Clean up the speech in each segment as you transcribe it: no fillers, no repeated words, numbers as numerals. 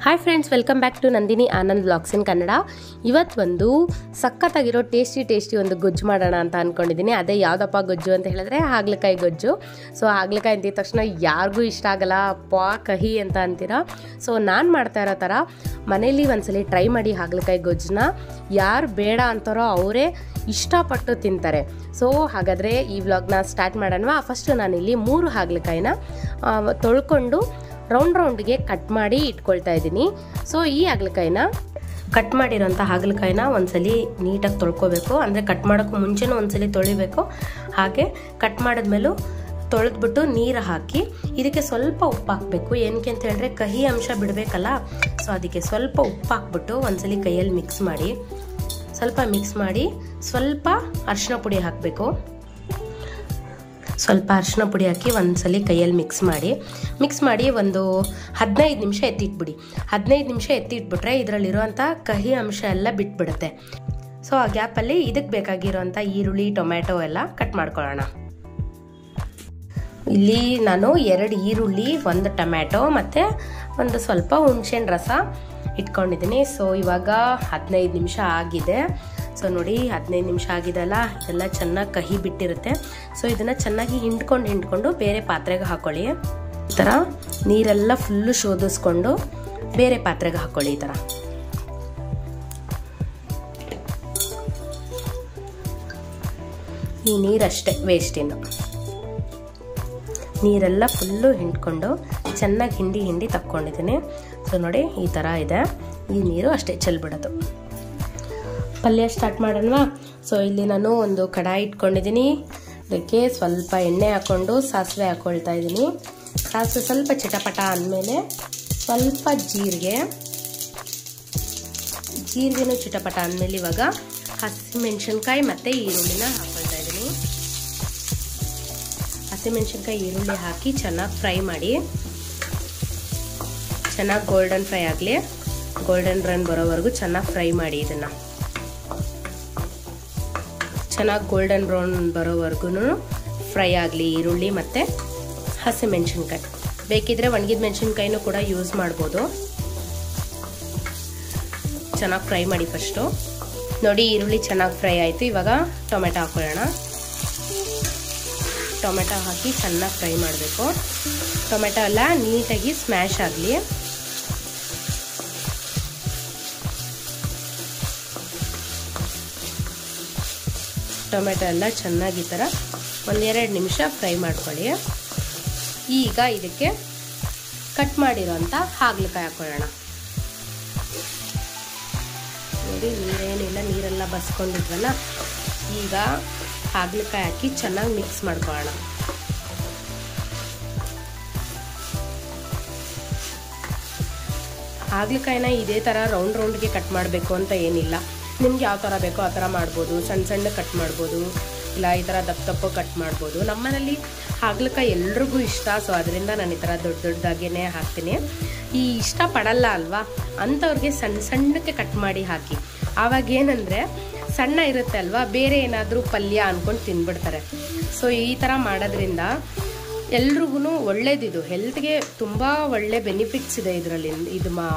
Hi friends, welcome back to Nandini Anand vlogs in Kannada. ಇವತ್ತು ಒಂದು ಸಖತ್ತಾಗಿರೋ tasty ಒಂದು ಗೊಜ್ಜು ಮಾಡೋಣ ಅಂತ ಅಂದ್ಕೊಂಡಿದ್ದೀನಿ. ಅದೇ ಯಾವುದಪ್ಪ ಗೊಜ್ಜು ಅಂತ ಹೇಳಿದ್ರೆ ಹಾಗಲಕಾಯಿ ಗೊಜ್ಜು. ಸೊ ಹಾಗಲಕಾಯಿ ಅಂತಿದ ತಕ್ಷಣ ಯಾರಿಗೂ ಇಷ್ಟ ಆಗಲ್ಲ, ಕಹಿ ಅಂತ ಅಂತೀರಾ. ಸೊ ನಾನು ಮಾಡ್ತಾ ಇರೋ ಥರ ಮನೇಲಿ ಒಂದ್ಸಲಿ ಟ್ರೈ ಮಾಡಿ ಹಾಗಲಕಾಯಿ ಗೊಜ್ಜನ್ನ. ಯಾರು ಬೇಡ ಅಂತಾರೋ ಅವರೇ ಇಷ್ಟಪಟ್ಟು ತಿಂತಾರೆ. ಸೊ ಹಾಗಾದರೆ ಈ ವ್ಲಾಗ್ನ ಸ್ಟಾರ್ಟ್ ಮಾಡೋಣ. ಫಸ್ಟು ನಾನಿಲ್ಲಿ 3 ಹಾಗಲಕಾಯಿನ ತೊಳ್ಕೊಂಡು ರೌಂಡ್ಗೆ ಕಟ್ ಮಾಡಿ ಇಟ್ಕೊಳ್ತಾ ಇದ್ದೀನಿ. ಸೊ ಈ ಹಾಗಲಕಾಯಿನ ಕಟ್ ಮಾಡಿರೋಂಥ ಹಾಗಲಕಾಯಿನ ಒಂದ್ಸಲಿ ನೀಟಾಗಿ ತೊಳ್ಕೊಬೇಕು. ಅಂದರೆ ಕಟ್ ಮಾಡೋಕ್ಕೂ ಮುಂಚೆನೂ ಒಂದ್ಸಲಿ ತೊಳಿಬೇಕು. ಹಾಗೆ ಕಟ್ ಮಾಡಿದ್ಮೇಲೂ ತೊಳೆದ್ಬಿಟ್ಟು ನೀರು ಹಾಕಿ ಇದಕ್ಕೆ ಸ್ವಲ್ಪ ಉಪ್ಪು ಹಾಕಬೇಕು. ಏನಕ್ಕೆ ಅಂತ ಹೇಳಿದ್ರೆ ಕಹಿ ಅಂಶ ಬಿಡಬೇಕಲ್ಲ. ಸೊ ಅದಕ್ಕೆ ಸ್ವಲ್ಪ ಉಪ್ಪು ಹಾಕ್ಬಿಟ್ಟು ಒಂದ್ಸಲಿ ಕೈಯಲ್ಲಿ ಮಿಕ್ಸ್ ಮಾಡಿ ಸ್ವಲ್ಪ ಅರಿಶಿನ ಪುಡಿ ಹಾಕಬೇಕು. ಸ್ವಲ್ಪ ಅರಿಶಿನ ಪುಡಿ ಹಾಕಿ ಒಂದ್ಸಲಿ ಕೈಯಲ್ಲಿ ಮಿಕ್ಸ್ ಮಾಡಿ ಒಂದು 15 ನಿಮಿಷ ಎತ್ತಿಟ್ಬಿಡಿ. 15 ನಿಮಿಷ ಎತ್ತಿಟ್ಬಿಟ್ರೆ ಇದರಲ್ಲಿರುವಂಥ ಕಹಿ ಅಂಶ ಎಲ್ಲ ಬಿಟ್ಬಿಡುತ್ತೆ. ಸೊ ಆ ಗ್ಯಾಪಲ್ಲಿ ಇದಕ್ಕೆ ಬೇಕಾಗಿರೋಂಥ ಈರುಳ್ಳಿ, ಟೊಮ್ಯಾಟೊ ಎಲ್ಲ ಕಟ್ ಮಾಡ್ಕೊಳ್ಳೋಣ. ಇಲ್ಲಿ ನಾನು 2 ಈರುಳ್ಳಿ, 1 ಟೊಮ್ಯಾಟೊ ಮತ್ತು ಒಂದು ಸ್ವಲ್ಪ ಹುಣಸೆಹಣ್ಣು ರಸ ಇಟ್ಕೊಂಡಿದ್ದೀನಿ. ಸೊ ಇವಾಗ 15 ನಿಮಿಷ ಆಗಿದೆ. ಸೊ ನೋಡಿ 15 ನಿಮಿಷ ಆಗಿದೆಲ್ಲ, ಇದೆಲ್ಲ ಚೆನ್ನಾಗಿ ಕಹಿ ಬಿಟ್ಟಿರುತ್ತೆ. ಸೊ ಇದನ್ನು ಚೆನ್ನಾಗಿ ಹಿಂಡ್ಕೊಂಡು ಬೇರೆ ಪಾತ್ರೆಗೆ ಹಾಕೊಳ್ಳಿ. ಈ ಥರ ನೀರೆಲ್ಲ ಫುಲ್ಲು ಶೋಧಿಸ್ಕೊಂಡು ಬೇರೆ ಪಾತ್ರೆಗೆ ಹಾಕೊಳ್ಳಿ. ಈ ಥರ ಈ ನೀರಷ್ಟೇ ವೇಸ್ಟ್. ಇನ್ನು ನೀರೆಲ್ಲ ಫುಲ್ಲು ಹಿಂಡ್ಕೊಂಡು ಚೆನ್ನಾಗಿ ಹಿಂಡಿ ತಕ್ಕೊಂಡಿದ್ದೀನಿ. ಸೊ ನೋಡಿ ಈ ಥರ ಇದೆ. ಈ ನೀರು ಅಷ್ಟೇ ಚೆಲ್ಬಿಡೋದು. ಪಲ್ಯ ಸ್ಟಾರ್ಟ್ ಮಾಡೋಣ. ಸೊ ಇಲ್ಲಿ ನಾನು ಒಂದು ಕಡಾಯಿ ಇಟ್ಕೊಂಡಿದ್ದೀನಿ. ಅದಕ್ಕೆ ಸ್ವಲ್ಪ ಎಣ್ಣೆ ಹಾಕ್ಕೊಂಡು ಸಾಸಿವೆ ಹಾಕ್ಕೊಳ್ತಾ ಇದ್ದೀನಿ. ಸಾಸಿವೆ ಸ್ವಲ್ಪ ಚಿಟಪಟ ಅಂದಮೇಲೆ ಸ್ವಲ್ಪ ಜೀರಿಗೆನೂ ಚಿಟಪಟ ಅಂದಮೇಲೆ ಇವಾಗ ಹಸಿಮೆಣಸಿನ್ಕಾಯಿ ಮತ್ತು ಈರುಳ್ಳಿನ ಹಾಕ್ಕೊಳ್ತಾ ಇದ್ದೀನಿ. ಹಸಿಮೆಣಸಿನ್ಕಾಯಿ ಈರುಳ್ಳಿ ಹಾಕಿ ಚೆನ್ನಾಗಿ ಫ್ರೈ ಮಾಡಿ. ಚೆನ್ನಾಗಿ ಗೋಲ್ಡನ್ ಫ್ರೈ ಆಗಲಿ. ಗೋಲ್ಡನ್ ಬ್ರೌನ್ ಬರೋವರೆಗೂ ಚೆನ್ನಾಗಿ ಫ್ರೈ ಮಾಡಿ. ಇದನ್ನು ಚೆನ್ನಾಗಿ ಗೋಲ್ಡನ್ ಬ್ರೌನ್ ಬರೋವರೆಗೂ ಫ್ರೈ ಆಗಲಿ ಈರುಳ್ಳಿ ಮತ್ತು ಹಸಿಮೆಣಸಿನ್ಕಾಯಿ. ಬೇಕಿದ್ರೆ ಒಣಗಿದ ಮೆಣಸಿನ್ಕಾಯಿನೂ ಕೂಡ ಯೂಸ್ ಮಾಡ್ಬೋದು. ಚೆನ್ನಾಗಿ ಫ್ರೈ ಮಾಡಿ ಫಸ್ಟು. ನೋಡಿ ಈರುಳ್ಳಿ ಚೆನ್ನಾಗಿ ಫ್ರೈ ಆಯಿತು. ಇವಾಗ ಟೊಮೆಟೊ ಹಾಕೊಳ್ಳೋಣ. ಟೊಮೆಟೊ ಹಾಕಿ ಚೆನ್ನಾಗಿ ಫ್ರೈ ಮಾಡಬೇಕು. ಟೊಮೆಟೊ ಎಲ್ಲ ನೀಟಾಗಿ ಸ್ಮ್ಯಾಶ್ ಆಗಲಿ. ಟೊಮೆಟೊ ಎಲ್ಲ ಚೆನ್ನಾಗಿ ಈ ಥರ 1-2 ನಿಮಿಷ ಫ್ರೈ ಮಾಡ್ಕೊಳ್ಳಿ. ಈಗ ಇದಕ್ಕೆ ಕಟ್ ಮಾಡಿರೋಂಥ ಹಾಗಲಕಾಯಿ ಹಾಕೊಳ್ಳೋಣ. ನೋಡಿ ನೀರೇನಿಲ್ಲ, ನೀರೆಲ್ಲ ಬಸ್ಕೊಂಡಿದ್ವಲ್ಲ. ಈಗ ಹಾಗಲಕಾಯಿ ಹಾಕಿ ಚೆನ್ನಾಗಿ ಮಿಕ್ಸ್ ಮಾಡ್ಕೊಳ್ಳೋಣ. ಹಾಗಲಕಾಯಿನ ಇದೇ ಥರ ರೌಂಡ್ಗೆ ಕಟ್ ಮಾಡಬೇಕು ಅಂತ ಏನಿಲ್ಲ. ನಿಮ್ಗೆ ಯಾವ ಥರ ಬೇಕೋ ಆ ಥರ ಮಾಡ್ಬೋದು. ಸಣ್ಣ ಕಟ್ ಮಾಡ್ಬೋದು, ಇಲ್ಲ ಈ ಥರ ದಪ್ಪ ಕಟ್ ಮಾಡ್ಬೋದು. ನಮ್ಮನೇಲಿ ಹಾಗಲಕಾಯಿ ಎಲ್ರಿಗೂ ಇಷ್ಟ. ಸೊ ಅದರಿಂದ ನಾನು ಈ ಥರ ದೊಡ್ಡದಾಗೇ ಹಾಕ್ತೀನಿ. ಈ ಇಷ್ಟಪಡಲ್ಲ ಅಲ್ವಾ ಅಂಥವ್ರಿಗೆ ಸಣ್ಣಕ್ಕೆ ಕಟ್ ಮಾಡಿ ಹಾಕಿ. ಆವಾಗ ಏನಂದರೆ ಸಣ್ಣ ಇರುತ್ತೆ ಅಲ್ವಾ, ಬೇರೆ ಏನಾದರೂ ಪಲ್ಯ ಅಂದ್ಕೊಂಡು ತಿಂದ್ಬಿಡ್ತಾರೆ. ಸೊ ಈ ಥರ ಮಾಡೋದ್ರಿಂದ ಎಲ್ರಿಗೂ ಒಳ್ಳೇದಿದು. ಹೆಲ್ತ್ಗೆ ತುಂಬ ಒಳ್ಳೆ ಬೆನಿಫಿಟ್ಸ್ ಇದೆ ಇದರಲ್ಲಿ. ಇದು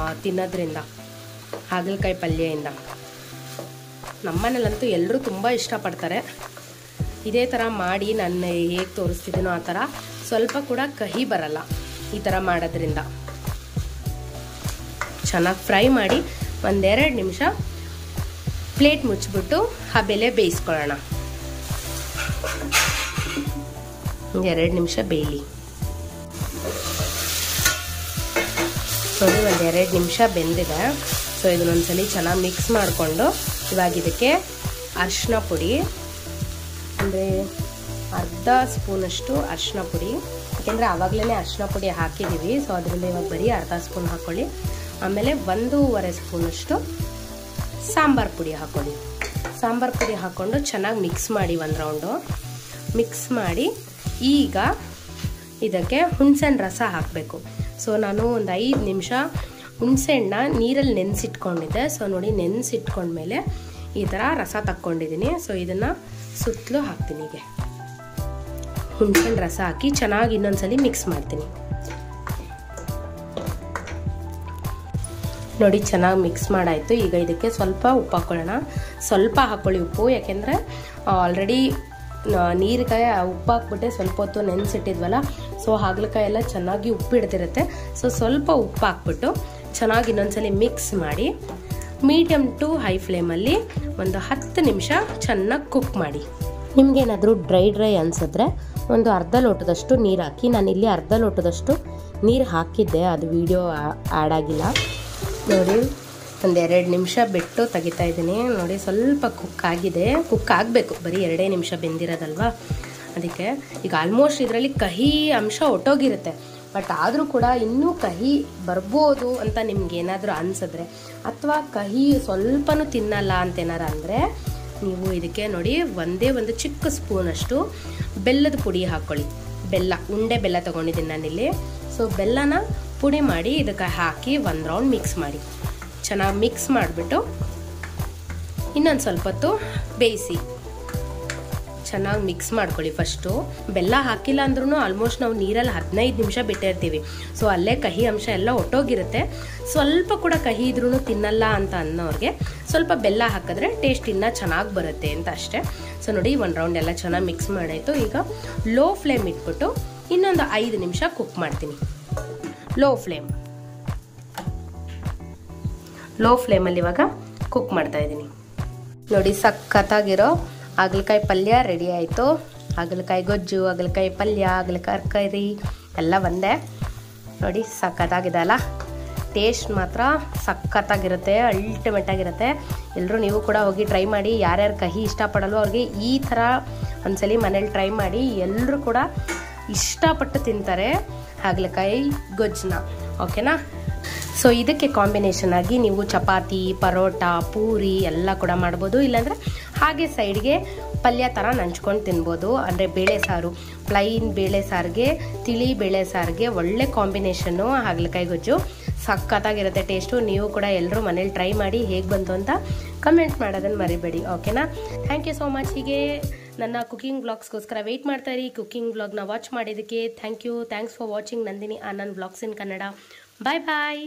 ತಿನ್ನೋದ್ರಿಂದ, ಹಾಗಲಕಾಯಿ ಪಲ್ಯದಿಂದ. ನಮ್ಮನೇಲಂತೂ ಎಲ್ಲರೂ ತುಂಬ ಇಷ್ಟಪಡ್ತಾರೆ. ಇದೇ ಥರ ಮಾಡಿ ನಾನು ಹೇಗೆ ತೋರಿಸ್ತಿದ್ದೀನೋ ಆ ಥರ ಸ್ವಲ್ಪ ಕೂಡ ಕಹಿ ಬರಲ್ಲ ಈ ಥರ ಮಾಡೋದ್ರಿಂದ. ಚೆನ್ನಾಗಿ ಫ್ರೈ ಮಾಡಿ 1-2 ನಿಮಿಷ ಪ್ಲೇಟ್ ಮುಚ್ಚಿಬಿಟ್ಟು ಹಬೆಲೆ ಬೇಯಿಸ್ಕೊಳ್ಳೋಣ. 2 ನಿಮಿಷ ಬೇಯಲಿ. ನೋಡಿ 1-2 ನಿಮಿಷ ಬೆಂದಿದೆ. ಸೊ ಇದನ್ನೊಂದ್ಸಲಿ ಚೆನ್ನಾಗಿ ಮಿಕ್ಸ್ ಮಾಡಿಕೊಂಡು ಇವಾಗ ಇದಕ್ಕೆ ಅರಿಶಿನ ಪುಡಿ ಅಂದರೆ ಅರ್ಧ ಸ್ಪೂನಷ್ಟು ಅರಿಶಿನ ಪುಡಿ. ಯಾಕೆಂದರೆ ಆವಾಗಲೇ ಅರಿಶಿನ ಪುಡಿ ಹಾಕಿದ್ದೀವಿ. ಸೊ ಅದರಿಂದ ಇವಾಗ ಬರೀ ಅರ್ಧ ಸ್ಪೂನ್ ಹಾಕ್ಕೊಳ್ಳಿ. ಆಮೇಲೆ 1.5 ಸ್ಪೂನಷ್ಟು ಸಾಂಬಾರು ಪುಡಿ ಹಾಕ್ಕೊಳ್ಳಿ. ಸಾಂಬಾರು ಪುಡಿ ಹಾಕ್ಕೊಂಡು ಚೆನ್ನಾಗಿ ಮಿಕ್ಸ್ ಮಾಡಿ. 1 ರೌಂಡು ಮಿಕ್ಸ್ ಮಾಡಿ ಈಗ ಇದಕ್ಕೆ ಹುಣಸೆಹಣ್ಣು ರಸ ಹಾಕಬೇಕು. ಸೊ ನಾನು ಒಂದು 5 ನಿಮಿಷ ಹುಣಸೆಹಣ್ಣ ನೀರಲ್ಲಿ ನೆನೆಸಿಟ್ಕೊಂಡಿದ್ದೆ. ಸೊ ನೋಡಿ ನೆನೆಸಿಟ್ಕೊಂಡ್ಮೇಲೆ ಈ ಥರ ರಸ ತಕ್ಕೊಂಡಿದ್ದೀನಿ. ಸೊ ಇದನ್ನು ಸುತ್ತಲೂ ಹಾಕ್ತೀನಿ. ಹೀಗೆ ಹುಣಸೆಹಣ್ಣು ರಸ ಹಾಕಿ ಚೆನ್ನಾಗಿ ಇನ್ನೊಂದ್ಸಲಿ ಮಿಕ್ಸ್ ಮಾಡ್ತೀನಿ. ನೋಡಿ ಚೆನ್ನಾಗಿ ಮಿಕ್ಸ್ ಮಾಡಾಯಿತು. ಈಗ ಇದಕ್ಕೆ ಸ್ವಲ್ಪ ಉಪ್ಪು ಹಾಕ್ಕೊಳ್ಳೋಣ. ಸ್ವಲ್ಪ ಹಾಕ್ಕೊಳ್ಳಿ ಉಪ್ಪು, ಯಾಕೆಂದರೆ ಆಲ್ರೆಡಿ ನೀರಿಕಾಯಿ ಉಪ್ಪು ಹಾಕ್ಬಿಟ್ಟೆ ಸ್ವಲ್ಪ ಹೊತ್ತು ನೆನೆಸಿಟ್ಟಿದ್ವಲ್ಲ, ಸೊ ಹಾಗಲಕಾಯಿ ಎಲ್ಲ ಚೆನ್ನಾಗಿ ಉಪ್ಪು ಹಿಡ್ದಿರುತ್ತೆ. ಸೊ ಸ್ವಲ್ಪ ಉಪ್ಪು ಹಾಕ್ಬಿಟ್ಟು ಚೆನ್ನಾಗಿ ಇನ್ನೊಂದ್ಸಲಿ ಮಿಕ್ಸ್ ಮಾಡಿ ಮೀಡಿಯಮ್ ಟು ಹೈ ಫ್ಲೇಮಲ್ಲಿ ಒಂದು 10 ನಿಮಿಷ ಚೆನ್ನಾಗಿ ಕುಕ್ ಮಾಡಿ. ನಿಮಗೇನಾದರೂ ಡ್ರೈ ಅನಿಸಿದ್ರೆ ಒಂದು ಅರ್ಧ ಲೋಟದಷ್ಟು ನೀರು ಹಾಕಿ. ನಾನಿಲ್ಲಿ ಅರ್ಧ ಲೋಟದಷ್ಟು ನೀರು ಹಾಕಿದ್ದೆ, ಅದು ವಿಡಿಯೋ ಆ್ಯಡ್ ಆಗಿಲ್ಲ. ನೋಡಿ ಒಂದು 2 ನಿಮಿಷ ಬಿಟ್ಟು ತೆಗಿತಾ ಇದ್ದೀನಿ. ನೋಡಿ ಸ್ವಲ್ಪ ಕುಕ್ ಆಗಿದೆ, ಕುಕ್ ಆಗಬೇಕು, ಬರೀ 2 ನಿಮಿಷ ಬೆಂದಿರೋದಲ್ವಾ ಅದಕ್ಕೆ. ಈಗ ಆಲ್ಮೋಸ್ಟ್ ಇದರಲ್ಲಿ ಕಹಿ ಅಂಶ ಒಟ್ಟೋಗಿರುತ್ತೆ, ಬಟ್ ಆದರೂ ಕೂಡ ಇನ್ನೂ ಕಹಿ ಬರ್ಬೋದು ಅಂತ ನಿಮ್ಗೆ ಏನಾದರೂ ಅನಿಸಿದ್ರೆ, ಅಥವಾ ಕಹಿ ಸ್ವಲ್ಪನೂ ತಿನ್ನಲ್ಲ ಅಂತೇನಾರು ಅಂದರೆ ನೀವು ಇದಕ್ಕೆ ನೋಡಿ ಒಂದು ಚಿಕ್ಕ ಸ್ಪೂನಷ್ಟು ಬೆಲ್ಲದ ಪುಡಿ ಹಾಕ್ಕೊಳ್ಳಿ. ಉಂಡೆ ಬೆಲ್ಲ ತೊಗೊಂಡಿದ್ದೀನಿ ನಾನಿಲ್ಲಿ. ಸೊ ಬೆಲ್ಲನ ಪುಡಿ ಮಾಡಿ ಇದಕ್ಕೆ ಹಾಕಿ ಒಂದು ರೌಂಡ್ ಮಿಕ್ಸ್ ಮಾಡಿ. ಚೆನ್ನಾಗಿ ಮಿಕ್ಸ್ ಮಾಡಿಬಿಟ್ಟು ಇನ್ನೊಂದು ಸ್ವಲ್ಪ ಹೊತ್ತು ಬೇಯಿಸಿ. ಚೆನ್ನಾಗಿ ಮಿಕ್ಸ್ ಮಾಡ್ಕೊಳ್ಳಿ. ಫಸ್ಟು ಬೆಲ್ಲ ಹಾಕಿಲ್ಲ ಅಂದ್ರೂ ಆಲ್ಮೋಸ್ಟ್ ನಾವು ನೀರಲ್ಲಿ 15 ನಿಮಿಷ ಬಿಟ್ಟಿರ್ತೀವಿ. ಸೊ ಅಲ್ಲೇ ಕಹಿ ಅಂಶ ಎಲ್ಲ ಒಟ್ಟೋಗಿರುತ್ತೆ. ಸ್ವಲ್ಪ ಕೂಡ ಕಹಿ ಇದ್ರೂ ತಿನ್ನಲ್ಲ ಅಂತ ಅನ್ನೋರಿಗೆ ಸ್ವಲ್ಪ ಬೆಲ್ಲ ಹಾಕಿದ್ರೆ ಟೇಸ್ಟ್ ಇನ್ನೂ ಚೆನ್ನಾಗಿ ಬರುತ್ತೆ ಅಂತ ಅಷ್ಟೇ. ಸೊ ನೋಡಿ ಒಂದು ರೌಂಡ್ ಎಲ್ಲ ಚೆನ್ನಾಗಿ ಮಿಕ್ಸ್ ಮಾಡಾಯಿತು. ಈಗ ಲೋ ಫ್ಲೇಮ್ ಇಟ್ಬಿಟ್ಟು ಇನ್ನೊಂದು 5 ನಿಮಿಷ ಕುಕ್ ಮಾಡ್ತೀನಿ. ಲೋ ಫ್ಲೇಮಲ್ಲಿ ಇವಾಗ ಕುಕ್ ಮಾಡ್ತಾ ಇದ್ದೀನಿ. ನೋಡಿ ಸಖತ್ತಾಗಿರೋ ಹಾಗಲಕಾಯಿ ಪಲ್ಯ ರೆಡಿ ಆಯಿತು. ಹಾಗಲಕಾಯಿ ಗೊಜ್ಜು, ಹಾಗಲಕಾಯಿ ಪಲ್ಯ, ಹಾಗಲಕಾಯಿ ಕರಿ ಎಲ್ಲ ಒಂದೇ. ನೋಡಿ ಸಖತ್ತಾಗಿದೆ ಅಲ್ಲ, ಟೇಸ್ಟ್ ಮಾತ್ರ ಸಖತ್ತಾಗಿರುತ್ತೆ, ಅಲ್ಟಿಮೇಟ್ ಆಗಿರುತ್ತೆ. ಎಲ್ಲರೂ ನೀವು ಕೂಡ ಹೋಗಿ ಟ್ರೈ ಮಾಡಿ. ಯಾರ್ಯಾರು ಕಹಿ ಇಷ್ಟಪಡಲ್ವೋ ಅವ್ರಿಗೆ ಈ ಥರ ಒಂದ್ಸಲಿ ಮನೇಲಿ ಟ್ರೈ ಮಾಡಿ. ಎಲ್ಲರೂ ಕೂಡ ಇಷ್ಟಪಟ್ಟು ತಿಂತಾರೆ ಹಾಗಲಕಾಯಿ ಗೊಜ್ಜನ್ನ. ಓಕೆನಾ? ಸೊ ಇದಕ್ಕೆ ಕಾಂಬಿನೇಷನ್ ಆಗಿ ನೀವು ಚಪಾತಿ, ಪರೋಟ, ಪೂರಿ ಎಲ್ಲ ಕೂಡ ಮಾಡ್ಬೋದು. ಇಲ್ಲಾಂದರೆ ಹಾಗೆ ಸೈಡ್ಗೆ ಪಲ್ಯ ಥರ ನಂಚ್ಕೊಂಡು ತಿನ್ಬೋದು. ಅಂದರೆ ಬೇಳೆ ಸಾರು, ಪ್ಲೈನ್ ಬೇಳೆ ಸಾರಿಗೆ, ತಿಳಿ ಬೇಳೆ ಸಾರಿಗೆ ಒಳ್ಳೆ ಕಾಂಬಿನೇಷನ್ನು ಹಾಗಲಕಾಯಿ ಗೊಜ್ಜು. ಸಖತ್ತಾಗಿರುತ್ತೆ ಟೇಸ್ಟು. ನೀವು ಕೂಡ ಎಲ್ಲರೂ ಮನೇಲಿ ಟ್ರೈ ಮಾಡಿ. ಹೇಗೆ ಬಂತು ಅಂತ ಕಮೆಂಟ್ ಮಾಡೋದನ್ನು ಮರಿಬೇಡಿ. ಓಕೆನಾ? Thank you so much. ಹೀಗೆ ನನ್ನ ಕುಕಿಂಗ್ ವ್ಲಾಗ್ಸ್ಗೋಸ್ಕರ ವೆಯ್ಟ್ ಮಾಡ್ತಾಯಿರಿ. ಕುಕಿಂಗ್ ವ್ಲಾಗ್ನ ವಾಚ್ ಮಾಡಿದ್ದಕ್ಕೆ thank you. Thanks for watching Nandini Anand vlogs in Kannada. Bye bye.